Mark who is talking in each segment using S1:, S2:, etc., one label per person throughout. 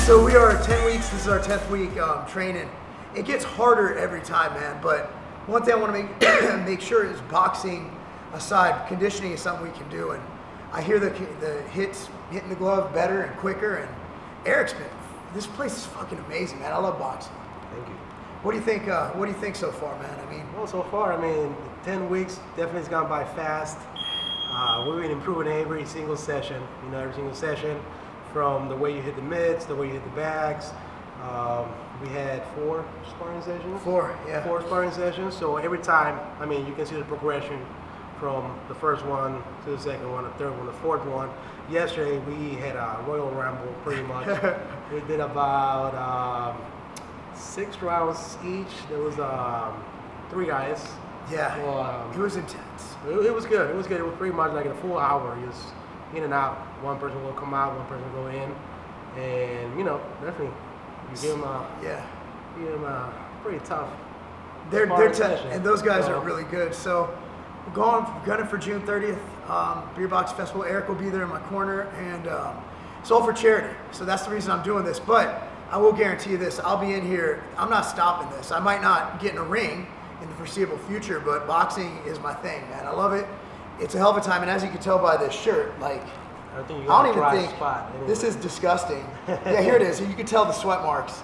S1: So we are 10 weeks, this is our 10th week training. It gets harder every time, man, but one thing I want to make sure is boxing aside, conditioning is something we can do. And I hear the hits hitting the glove better and quicker, and Eric's been, this place is fucking amazing, man. I love boxing.
S2: Thank you.
S1: What do you think? What do you think so far, man? I mean,
S2: well, so far, 10 weeks definitely has gone by fast. We've been improving every single session. Every single session, from the way you hit the mitts, the way you hit the bags. We had 4 sparring sessions.
S1: 4, yeah.
S2: 4 sparring sessions. So every time, you can see the progression from the first one to the second one, the third one, the fourth one. Yesterday we had a Royal Rumble, pretty much. We did about 6 rounds each. There was 3 guys.
S1: Yeah,
S2: well,
S1: it was intense.
S2: It was good. It was good. It was pretty much like a full hour. It was in and out. One person will come out, one person will go in, and definitely you give them a pretty tough.
S1: They're tough, and those guys are really good. So we're gunning for June 30th, Beer Box Festival. Eric will be there in my corner, and it's all for charity. So that's the reason I'm doing this. But I will guarantee you this: I'll be in here. I'm not stopping this. I might not get in a ring in the foreseeable future, but boxing is my thing, man. I love it. It's a hell of a time, and as you can tell by this shirt, like, I don't even think this is disgusting. Yeah, here it is. You can tell the sweat marks,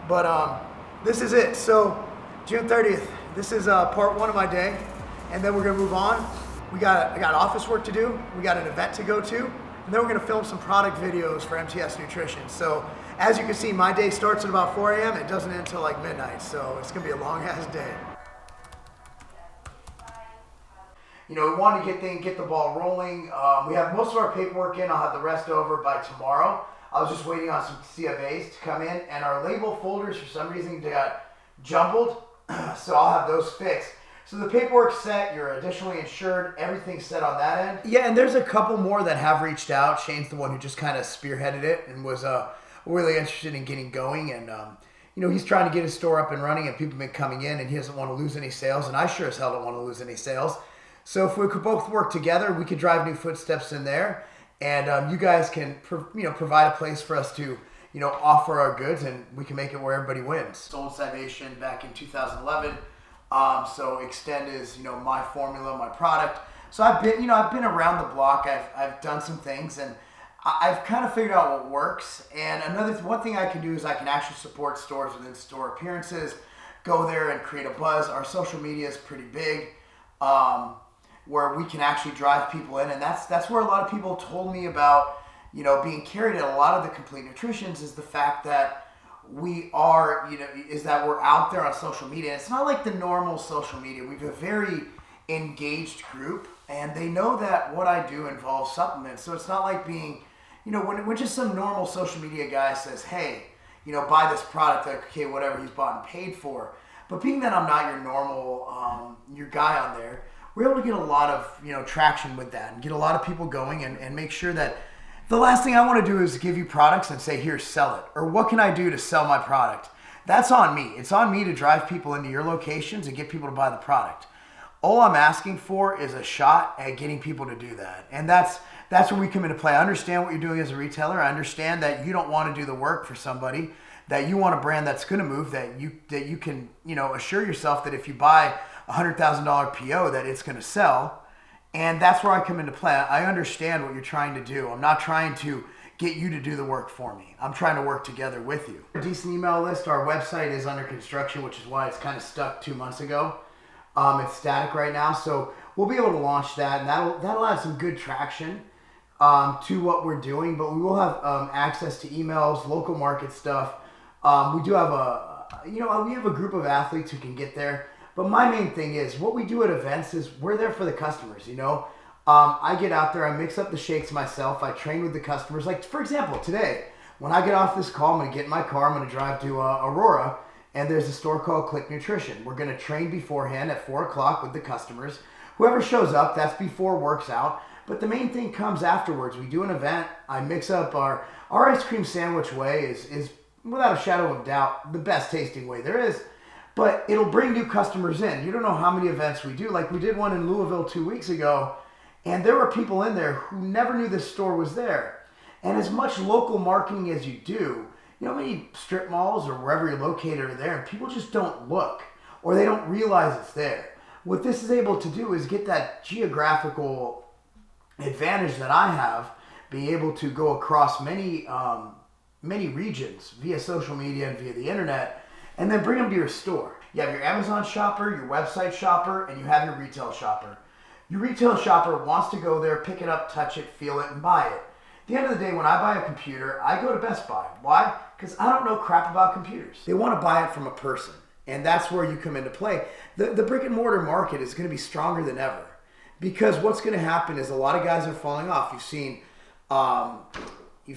S1: but this is it. So June 30th, this is part 1 of my day, and then we're gonna move on. I got office work to do. We got an event to go to, and then we're gonna film some product videos for MTS Nutrition. So as you can see, my day starts at about 4 a.m. It doesn't end until like midnight, so it's gonna be a long ass day. We wanted to get the ball rolling. We have most of our paperwork in. I'll have the rest over by tomorrow. I was just waiting on some CFAs to come in, and our label folders, for some reason, they got jumbled, so I'll have those fixed. So the paperwork's set, you're additionally insured, everything's set on that end. Yeah, and there's a couple more that have reached out. Shane's the one who just kind of spearheaded it and was really interested in getting going, and he's trying to get his store up and running, and people have been coming in, and he doesn't want to lose any sales, and I sure as hell don't want to lose any sales. So if we could both work together, we could drive new footsteps in there, and you guys can provide a place for us to offer our goods, and we can make it where everybody wins. Sold Cybation back in 2011. So Extend is my formula, my product. So I've been around the block. I've done some things, and I've kind of figured out what works. And one thing I can do is I can actually support stores with in-store appearances, go there and create a buzz. Our social media is pretty big. Where we can actually drive people in, and that's where a lot of people told me about being carried at a lot of the Complete Nutritions, is the fact that we are is that we're out there on social media. It's not like the normal social media. We have a very engaged group, and they know that what I do involves supplements, so it's not like being when just some normal social media guy says, hey, buy this product, like, okay, whatever, he's bought and paid for. But being that I'm not your normal your guy on there, we're able to get a lot of traction with that and get a lot of people going, and make sure that the last thing I want to do is give you products and say, here, sell it, or what can I do to sell my product? That's on me. It's on me to drive people into your locations and get people to buy the product. All I'm asking for is a shot at getting people to do that, and that's where we come into play. I understand what you're doing as a retailer. I understand that you don't want to do the work for somebody, that you want a brand that's going to move, that you can assure yourself that if you buy $100,000 PO that it's going to sell, and that's where I come into play. I understand what you're trying to do. I'm not trying to get you to do the work for me. I'm trying to work together with you. A decent email list. Our website is under construction, which is why it's kind of stuck 2 months ago. It's static right now, so we'll be able to launch that, and that'll have some good traction to what we're doing. But we will have access to emails, local market stuff. We do have we have a group of athletes who can get there. But my main thing is, what we do at events is we're there for the customers, I get out there, I mix up the shakes myself, I train with the customers. Like, for example, today, when I get off this call, I'm going to get in my car, I'm going to drive to Aurora, and there's a store called Clique Nutrition. We're going to train beforehand at 4 o'clock with the customers. Whoever shows up, that's before works out. But the main thing comes afterwards. We do an event, I mix up our ice cream sandwich way is without a shadow of doubt, the best tasting way there is. But it'll bring new customers in. You don't know how many events we do. Like, we did one in Louisville 2 weeks ago, and there were people in there who never knew this store was there. And as much local marketing as you do, You know how many strip malls or wherever you're located are there, and people just don't look, or they don't realize it's there. What this is able to do is get that geographical advantage that I have, be able to go across many regions via social media and via the internet, and then bring them to your store. You have your Amazon shopper, your website shopper, and you have your retail shopper. Your retail shopper wants to go there, pick it up, touch it, feel it, and buy it. At the end of the day, when I buy a computer, I go to Best Buy. Why? Because I don't know crap about computers. They want to buy it from a person, and that's where you come into play. The brick and mortar market is going to be stronger than ever, because what's going to happen is a lot of guys are falling off. You've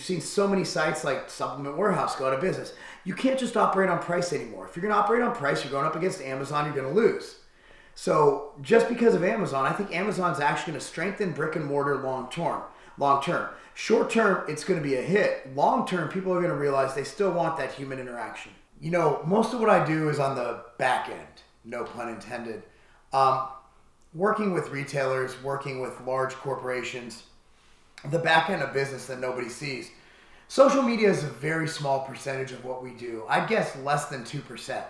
S1: seen so many sites like Supplement Warehouse go out of business. You can't just operate on price anymore. If you're going to operate on price, you're going up against Amazon, you're going to lose. So just because of Amazon, I think Amazon's actually going to strengthen brick and mortar long term. Short term, it's going to be a hit. Long term, people are going to realize they still want that human interaction. You know, most of what I do is on the back end, no pun intended. Working with retailers, working with large corporations, the back end of business that nobody sees. Social media is a very small percentage of what we do. I'd guess less than 2%.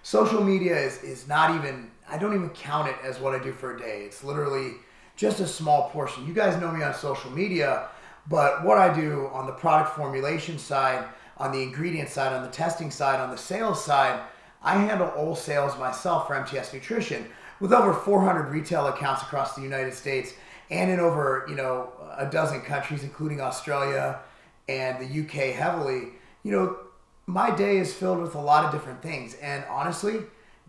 S1: Social media is not even, I don't even count it as what I do for a day. It's literally just a small portion. You guys know me on social media, but what I do on the product formulation side, on the ingredient side, on the testing side, on the sales side, I handle all sales myself for MTS Nutrition with over 400 retail accounts across the United States and in over, a dozen countries, including Australia and the UK heavily. My day is filled with a lot of different things. And honestly,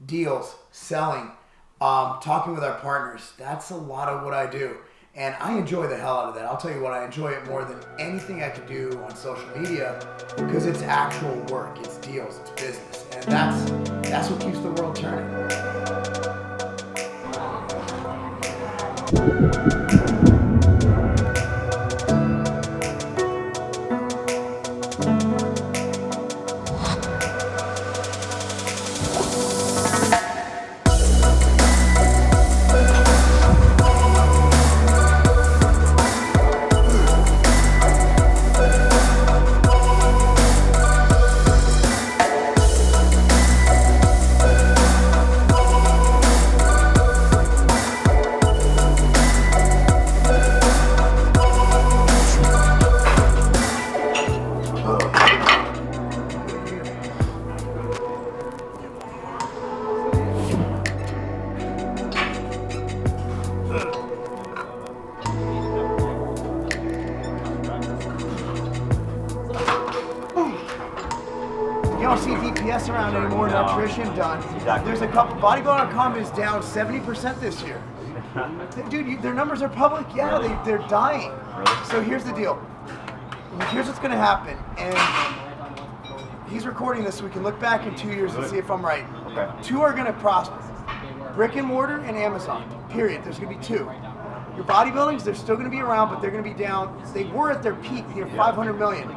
S1: deals, selling, talking with our partners, that's a lot of what I do. And I enjoy the hell out of that. I'll tell you what, I enjoy it more than anything I could do on social media, because it's actual work, it's deals, it's business. And that's what keeps the world turning. You don't see DPS around anymore,
S3: No.
S1: nutrition done.
S3: Exactly.
S1: There's a couple, bodybuilding.com is down 70% this year. Dude, their numbers are public. Yeah,
S3: Really?
S1: they're dying.
S3: Really?
S1: So here's the deal. Here's what's going to happen. And he's recording this so we can look back in 2 years and see if I'm right.
S3: Okay.
S1: Two are going to prosper. Brick and mortar and Amazon. Period. There's going to be two. Your bodybuildings, they're still going to be around, but they're going to be down. They were at their peak near 500 million.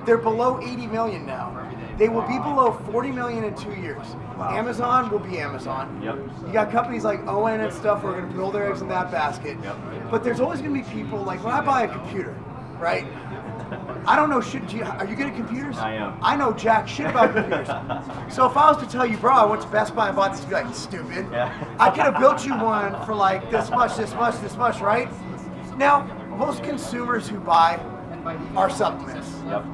S1: They're below 80 million now. They will be below 40 million in 2 years.
S3: Wow.
S1: Amazon will be Amazon.
S3: Yep.
S1: You got companies like ON and stuff who are going to put all their eggs in that basket.
S3: Yep.
S1: But there's always going to be people, like when I buy a computer, right? I don't know shit. Are you good at computers?
S3: I am.
S1: I know jack shit about computers. So if I was to tell you, bro, I went to Best Buy and bought this, you'd be like, stupid.
S3: Yeah.
S1: I could have built you one for like this much, this much, this much, right? Now, most consumers who buy are supplements.
S3: Yep.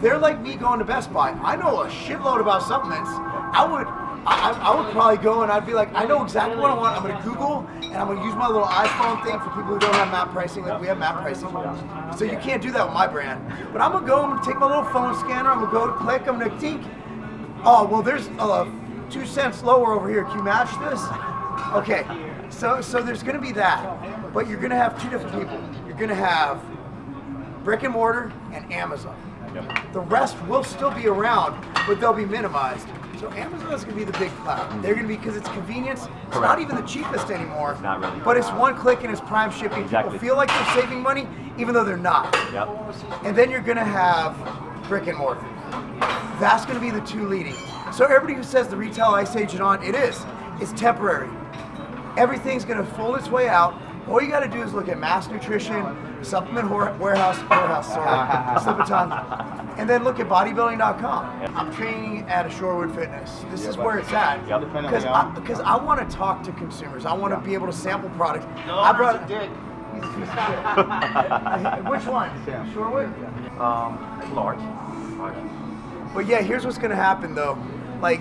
S1: They're like me going to Best Buy. I know a shitload about supplements. I would probably go and I'd be like, I know exactly what I want. I'm gonna Google and I'm gonna use my little iPhone thing for people who don't have map pricing. Like we have map pricing. So you can't do that with my brand. But I'm gonna go, I'm gonna take my little phone scanner, I'm gonna go click, I'm gonna think, oh, well there's 2 cents lower over here. Can you match this? Okay, so there's gonna be that. But you're gonna have two different people. You're gonna have brick and mortar and Amazon.
S3: Yep.
S1: The rest will still be around, but they'll be minimized. So Amazon's gonna be the big cloud. They're gonna be, because it's convenience. It's not even the cheapest anymore.
S3: Not really.
S1: But it's one click and it's prime shipping.
S3: Exactly.
S1: People feel like they're saving money, even though they're not.
S3: Yep.
S1: And then you're gonna have brick and mortar. That's gonna be the two leading. So everybody who says the retail ice agent on, it is. It's temporary. Everything's gonna fold its way out. All you gotta do is look at Mass Nutrition, Supplement Warehouse, sorry, slip of tongue. And then look at bodybuilding.com. I'm training at Shorewood Fitness. This is where it's at. Because I want to talk to consumers. I want to be able to sample products. I brought dick. Which one? Shorewood?
S3: Large.
S1: But yeah, here's what's gonna happen though. Like,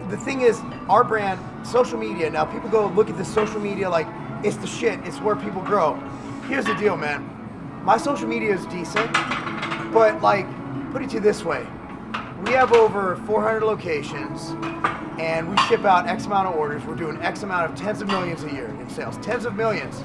S1: the thing is, our brand, social media. Now people go look at the social media like it's the shit. It's where people grow. Here's the deal, man. My social media is decent, but like, put it to you this way. We have over 400 locations, and we ship out X amount of orders. We're doing X amount of tens of millions a year in sales. Tens of millions.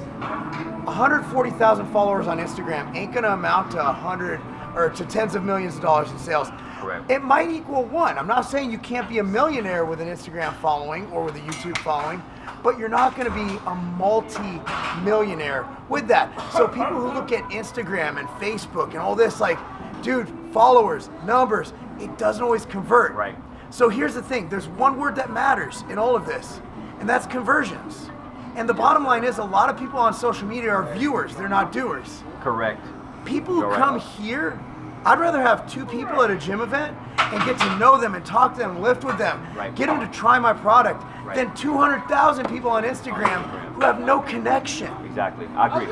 S1: 140,000 followers on Instagram ain't gonna amount to 100 or to tens of millions of dollars in sales.
S3: Correct.
S1: It might equal one. I'm not saying you can't be a millionaire with an Instagram following or with a YouTube following, but you're not gonna be a multi-millionaire with that. So people who look at Instagram and Facebook and all this, like, dude, followers, numbers, it doesn't always convert.
S3: Right.
S1: So here's the thing, there's one word that matters in all of this, and that's conversions. And the bottom line is, a lot of people on social media are viewers, they're not doers.
S3: Correct.
S1: People who come here, I'd rather have 2 people at a gym event and get to know them and talk to them, lift with them, get them to try my product, than 200,000 people on Instagram who have no connection.
S3: Exactly. I agree.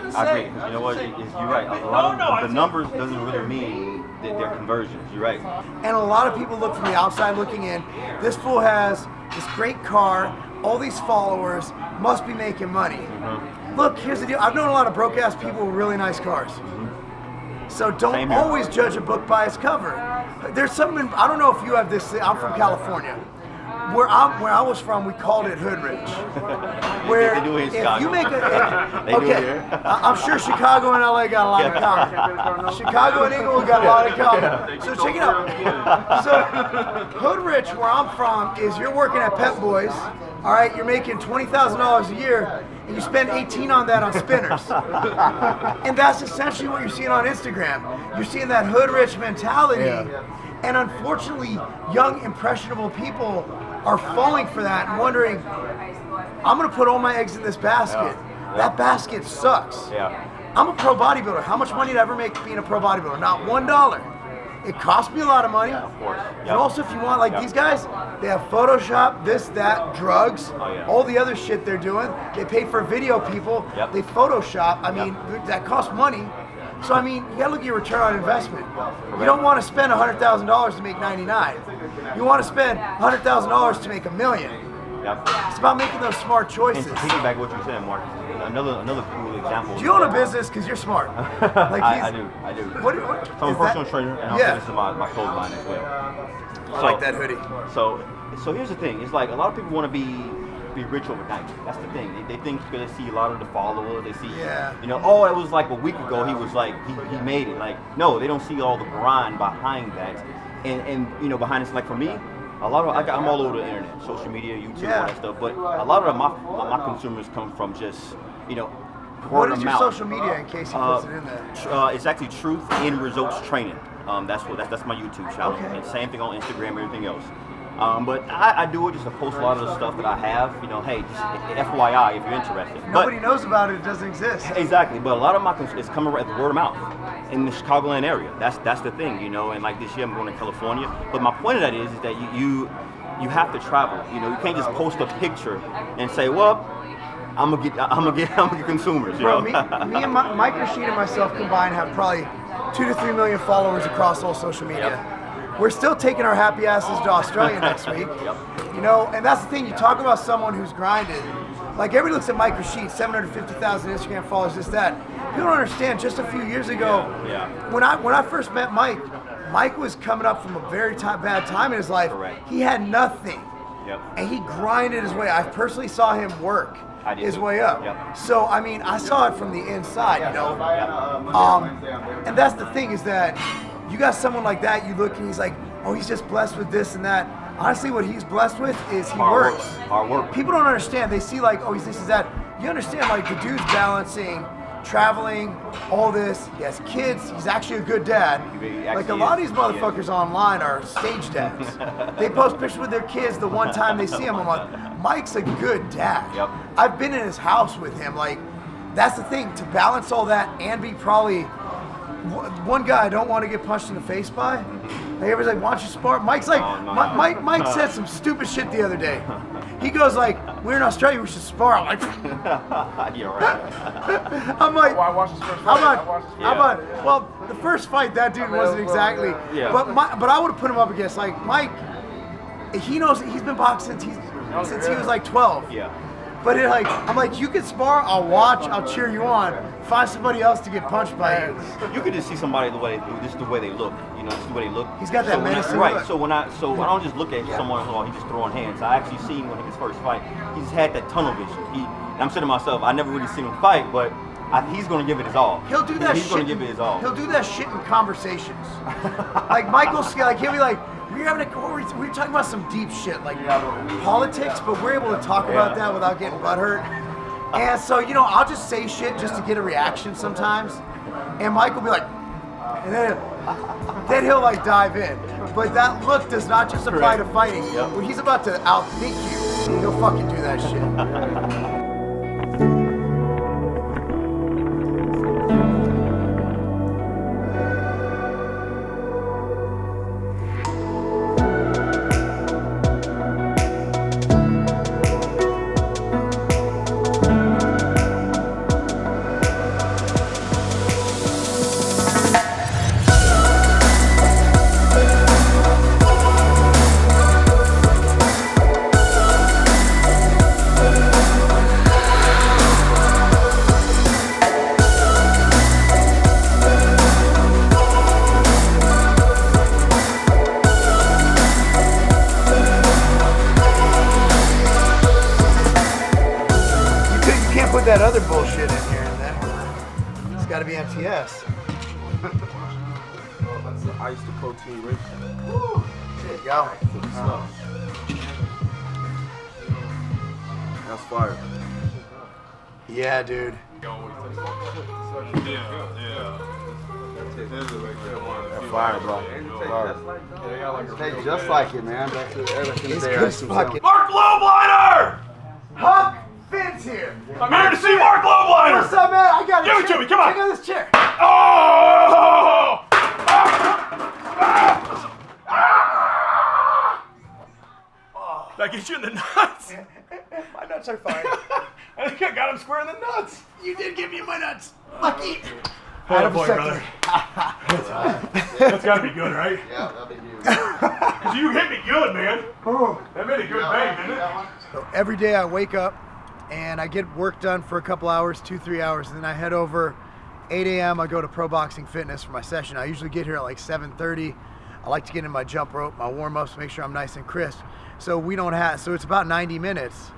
S3: You know what? You're right. A lot of the numbers doesn't really mean that they're conversions. You're right.
S1: And a lot of people look from the outside looking in. This fool has this great car, all these followers, must be making money. Look, here's the deal. I've known a lot of broke ass people with really nice cars. So don't always judge a book by its cover. There's something, I don't know if you have this, I'm from California. Where I was from, we called it hood rich. Where
S3: they do it in
S1: if
S3: Chicago.
S1: you make a,
S3: They do it
S1: okay,
S3: here.
S1: I'm sure Chicago and LA got a lot in common. Chicago and England got a lot in common. So check it out. So hood rich, where I'm from, is you're working at Pep Boys. All right, you're making $20,000 a year, and you spend 18 on that on spinners. And that's essentially what you're seeing on Instagram. You're seeing that hood rich mentality, and unfortunately, young impressionable people are falling for that and wondering, I'm gonna put all my eggs in this basket. That basket sucks. I'm a pro bodybuilder. How much money did I ever make being a pro bodybuilder? Not $1. It cost me a lot of money.
S3: Of course.
S1: And also, if you want, like these guys, they have Photoshop, this, that, drugs, all the other shit they're doing. They pay for video people. They Photoshop. I mean, that costs money. So, I mean, you gotta look at your return on investment. You don't want to spend $100,000 to make 99. You want to spend $100,000 to make $1 million. It's about making those smart choices.
S3: And to piggyback what you said, Mark, another cool example.
S1: Do you own a business? Because you're smart. Like
S3: I do.
S1: What
S3: So I'm a personal trainer, and also this is my clothing line as well.
S1: I like that hoodie.
S3: So here's the thing. It's like a lot of people want to be rich overnight. That's the thing. They think because they see a lot of the followers, they see, you know, oh, it was like a week ago he was like, he made it. Like, no, they don't see all the grind behind that. And you know, behind it's like for me, a lot of, I'm all over the internet, social media, YouTube, all that stuff, but a lot of my consumers come from just, you know,
S1: what is your social media in case you put it in there?
S3: It's actually Truth in Results Training. That's my YouTube channel. And same thing on Instagram, everything else. But I do it just to post a lot of the stuff that I have. You know, hey, just FYI if you're interested.
S1: Nobody knows about it. It doesn't exist.
S3: Exactly. But a lot of my it's coming right at the word of mouth in the Chicagoland area. That's the thing, you know. And like this year, I'm going to California. But my point of that is that you have to travel. You know, you can't just post a picture and say, well, I'm gonna get consumers. You know?
S1: Me and Mike Rashid and myself combined have probably 2 to 3 million followers across all social media. We're still taking our happy asses to Australia next week. You know, and that's the thing, you talk about someone who's grinded. Like everybody looks at Mike Rashid, 750,000 Instagram followers, this, that. People don't understand, just a few years ago, when I first met Mike was coming up from a very bad time in his life. He had nothing. And he grinded his way. I personally saw him work his way up. So, I mean, I saw it from the inside, you know. And that's the thing is that you got someone like that, you look and he's like, oh, he's just blessed with this and that. Honestly, what he's blessed with is he works.
S3: Hard work.
S1: People don't understand. They see like, oh, he's this, he's that. You understand, like, the dude's balancing traveling, all this. He has kids. He's actually a good dad. Like a lot of these motherfuckers online are stage dads. They post pictures with their kids the one time they see him. I'm like, Mike's a good dad. I've been in his house with him. Like, that's the thing, to balance all that and be probably one guy I don't want to get punched in the face by. Like everyone's like, "Why don't you spar?" Mike's like, Mike said some stupid shit the other day. He goes like, "We're in Australia, we should spar." I'm like,
S3: You're right.
S1: I'm like,
S4: I watched his first fight.
S1: how about? Well, the first fight that dude wasn't exactly.
S3: Yeah.
S1: But I would have put him up against like Mike. He knows he's been boxing since he was like 12.
S3: Yeah.
S1: But I'm like, you can spar, I'll watch, I'll cheer you on. Find somebody else to get punched by you.
S3: You could just see somebody the way they look. You know, just the way they look.
S1: He's got that menacing
S3: right.
S1: look.
S3: So I don't just look at someone who he's just throwing hands. I actually seen when his first fight, he's had that tunnel vision. And I'm saying to myself, I never really seen him fight, but he's gonna give it his all.
S1: He'll do that.
S3: He's gonna give it his all.
S1: He'll do that shit in conversations. Like Michael's like he'll be like, we're talking about some deep shit like politics, but we're able to talk about that without getting butthurt. And so I'll just say shit just to get a reaction sometimes, and Mike will be like, and then he'll like dive in. But that look does not just apply to fighting.
S3: Yep.
S1: When he's about to outthink you, he'll fucking do that shit. That other bullshit in here and then. It's got to be MTS.
S4: That's the ice to protein rich.
S1: There you go.
S4: That's fire.
S1: Yeah, dude.
S4: That's fire, bro. Fire. Tastes just like it, man. That's everything
S1: It's
S4: there.
S1: good as fucking.
S5: Marc Lobliner!
S1: Huck Finn's here.
S5: I'm here to see Marc Lobliner!
S1: What's up, man? I got it.
S5: Give it to me, come on.
S1: Check out this chair.
S5: Oh! Did I get you in the nuts?
S1: My nuts are fine.
S5: I think I got him square in the nuts.
S1: You did give me my nuts. Lucky.
S5: Oh boy, brother. That's gotta be good, right?
S4: Yeah, that'll be huge.
S5: 'Cause you hit me good, man. That made a good bang, didn't it?
S1: So every day I wake up and I get work done for a couple hours, 2-3 hours, and then I head over 8 a.m. I go to Pro Boxing Fitness for my session. I usually get here at like 7:30. I like to get in my jump rope, my warm-ups, make sure I'm nice and crisp. So it's about 90 minutes,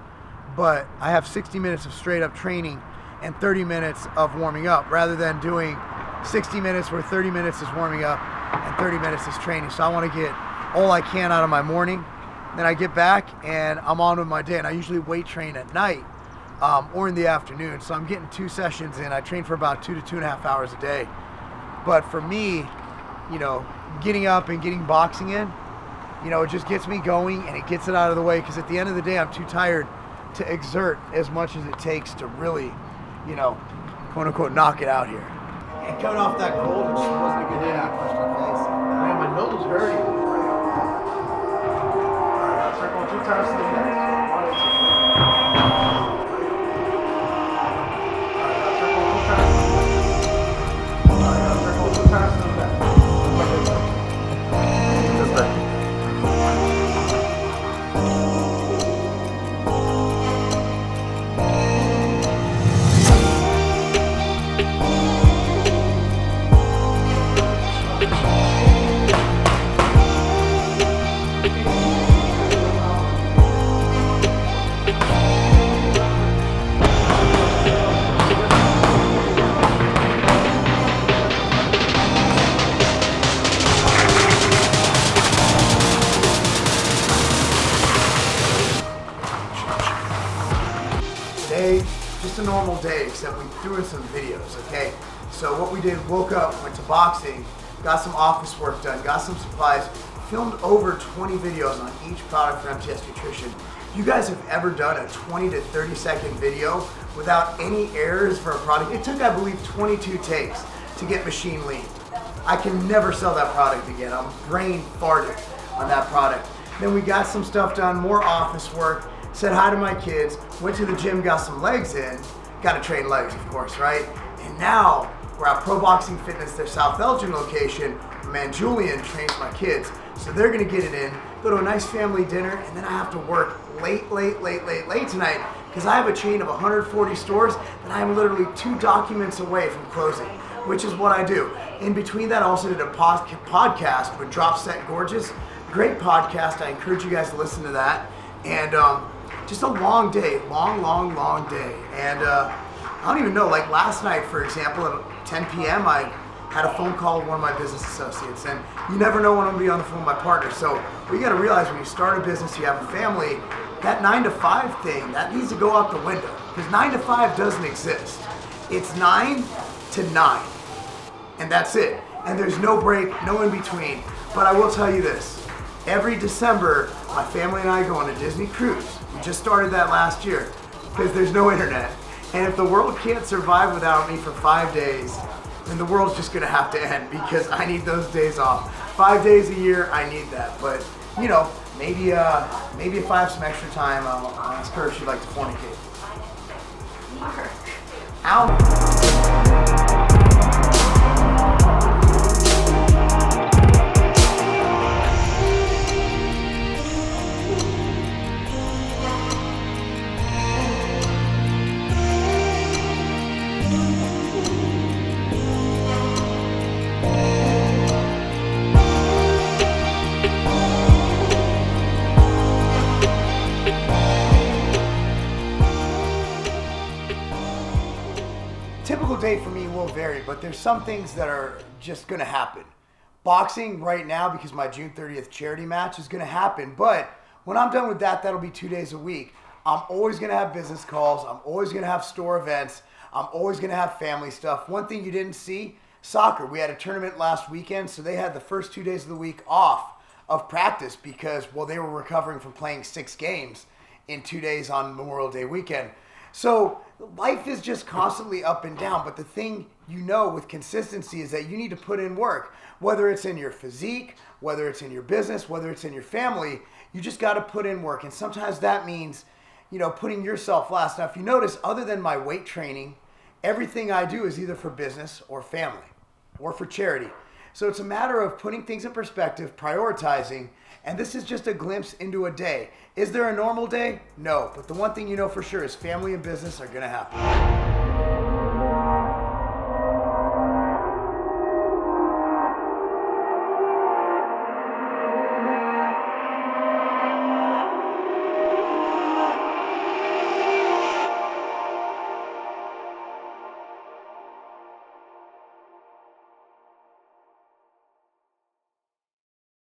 S1: but I have 60 minutes of straight up training and 30 minutes of warming up, rather than doing 60 minutes where 30 minutes is warming up and 30 minutes is training. So I want to get all I can out of my morning. Then I get back and I'm on with my day, and I usually weight train at night or in the afternoon. So I'm getting 2 sessions in. I train for about 2 to 2.5 hours a day. But for me, getting up and getting boxing in, it just gets me going and it gets it out of the way, because at the end of the day, I'm too tired to exert as much as it takes to really, quote unquote, knock it out here. And cut off that cold, it just wasn't a good day. I punched my face. Man, my nose is hurting.
S2: Circle 2 times to the neck. 1 and 2. Circle 2 times to the back.
S4: That's right.
S1: Just a normal day, except we threw in some videos, okay? So what we did, woke up, went to boxing, got some office work done, got some supplies, filmed over 20 videos on each product for MTS Nutrition. If you guys have ever done a 20 to 30 second video without any errors for a product, it took, I believe, 22 takes to get machine lean. I can never sell that product again. I'm brain farted on that product. Then we got some stuff done, more office work, said hi to my kids, went to the gym, got some legs in, got to train legs, of course, right? And now we're at Pro Boxing Fitness, their South Elgin location. My man Julian trains my kids, so they're gonna get it in, go to a nice family dinner, and then I have to work late tonight because I have a chain of 140 stores that I am literally 2 documents away from closing, which is what I do. In between that, I also did a podcast with Drop Set Gorgeous. Great podcast. I encourage you guys to listen to that. And just a long day, long day. And I don't even know, like last night, for example, at 10 p.m., I had a phone call with one of my business associates. And you never know when I'm gonna be on the phone with my partner. So what you gotta realize when you start a business, you have a family, that 9 to 5 thing, that needs to go out the window. Because 9 to 5 doesn't exist. It's 9 to 9. And that's it. And there's no break, no in between. But I will tell you this. Every December, my family and I go on a Disney cruise. We just started that last year because there's no internet. And if the world can't survive without me for 5 days, then the world's just gonna have to end because I need those days off. 5 days a year, I need that. But you know, maybe if I have some extra time, I'll ask her if she'd like to fornicate.
S6: Mark.
S1: Ow. Typical day for me will vary, but there's some things that are just gonna happen. Boxing right now, because my June 30th charity match is gonna happen, but when I'm done with that, that'll be 2 days a week. I'm always gonna have business calls, I'm always gonna have store events, I'm always gonna have family stuff. One thing you didn't see, soccer. We had a tournament last weekend, so they had the first 2 days of the week off of practice because, well, they were recovering from playing 6 games in 2 days on Memorial Day weekend. So life is just constantly up and down, but the thing you know with consistency is that you need to put in work, whether it's in your physique, whether it's in your business, whether it's in your family, you just got to put in work. And sometimes that means, you know, putting yourself last. Now, if you notice, other than my weight training, everything I do is either for business or family or for charity. So it's a matter of putting things in perspective, prioritizing, and this is just a glimpse into a day. Is there a normal day? No, but the one thing you know for sure is family and business are gonna happen.